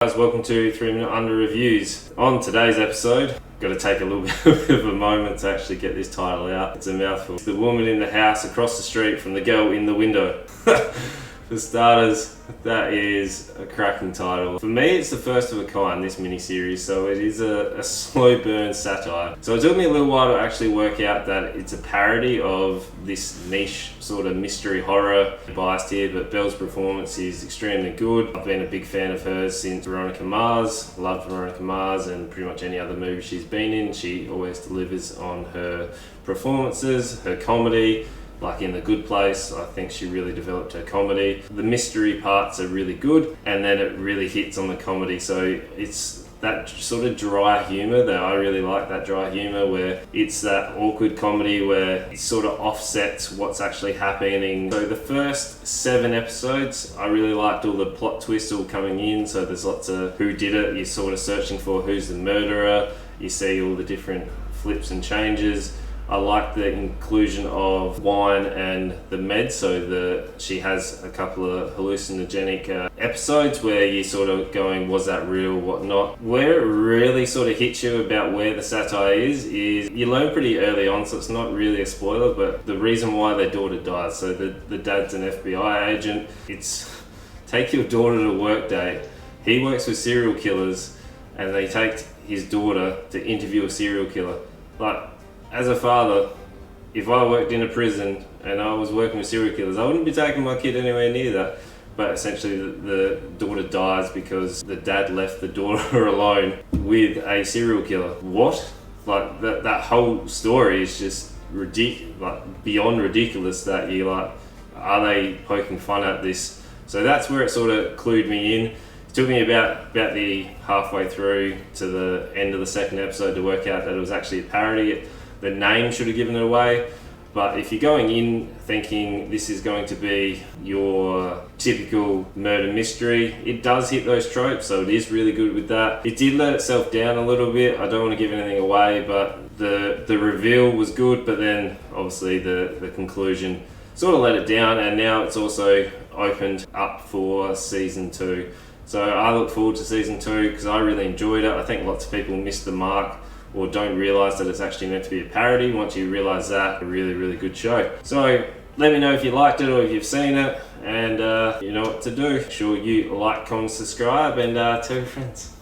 Guys, welcome to 3 Minute Under Reviews. On today's episode, got to take a little bit of a moment to actually get this title out. It's a mouthful. The woman in the house across the street from the girl in the window. For starters, that is a cracking title. For me, it's the first of a kind, this mini-series, so it is a slow burn satire. So it took me a little while to actually work out that it's a parody of this niche sort of mystery horror. Biased here, but Belle's performance is extremely good. I've been a big fan of hers since Veronica Mars. Loved Veronica Mars and pretty much any other movie she's been in. She always delivers on her performances, her comedy. Like in The Good Place, I think she really developed her comedy. The mystery parts are really good, and then it really hits on the comedy. So it's that sort of dry humour that I really like, that dry humour where it's that awkward comedy where it sort of offsets what's actually happening. So the first 7 episodes, I really liked all the plot twists all coming in. So there's lots of who did it, you're sort of searching for who's the murderer. You see all the different flips and changes. I like the inclusion of wine and the meds, so she has a couple of hallucinogenic episodes where you're sort of going, was that real, what not? Where it really sort of hits you about where the satire is you learn pretty early on, so it's not really a spoiler, but the reason why their daughter dies. So the dad's an FBI agent. It's take your daughter to work day. He works with serial killers and they take his daughter to interview a serial killer. Like, as a father, if I worked in a prison and I was working with serial killers, I wouldn't be taking my kid anywhere near that. But essentially the daughter dies because the dad left the daughter alone with a serial killer. What? Like that whole story is just like beyond ridiculous that you're like, are they poking fun at this? So that's where it sort of clued me in. It took me about the halfway through to the end of the second episode to work out that it was actually a parody. The name should have given it away, but if you're going in thinking this is going to be your typical murder mystery, it does hit those tropes, so it is really good with that. It did let itself down a little bit. I don't want to give anything away, but the reveal was good, but then obviously the conclusion sort of let it down, and now it's also opened up for season 2. So I look forward to season 2 because I really enjoyed it. I think lots of people missed the mark or don't realise that it's actually meant to be a parody. Once you realise that, a really, really good show. So let me know if you liked it or if you've seen it, and you know what to do. Make sure you like, comment, subscribe, and tell your friends.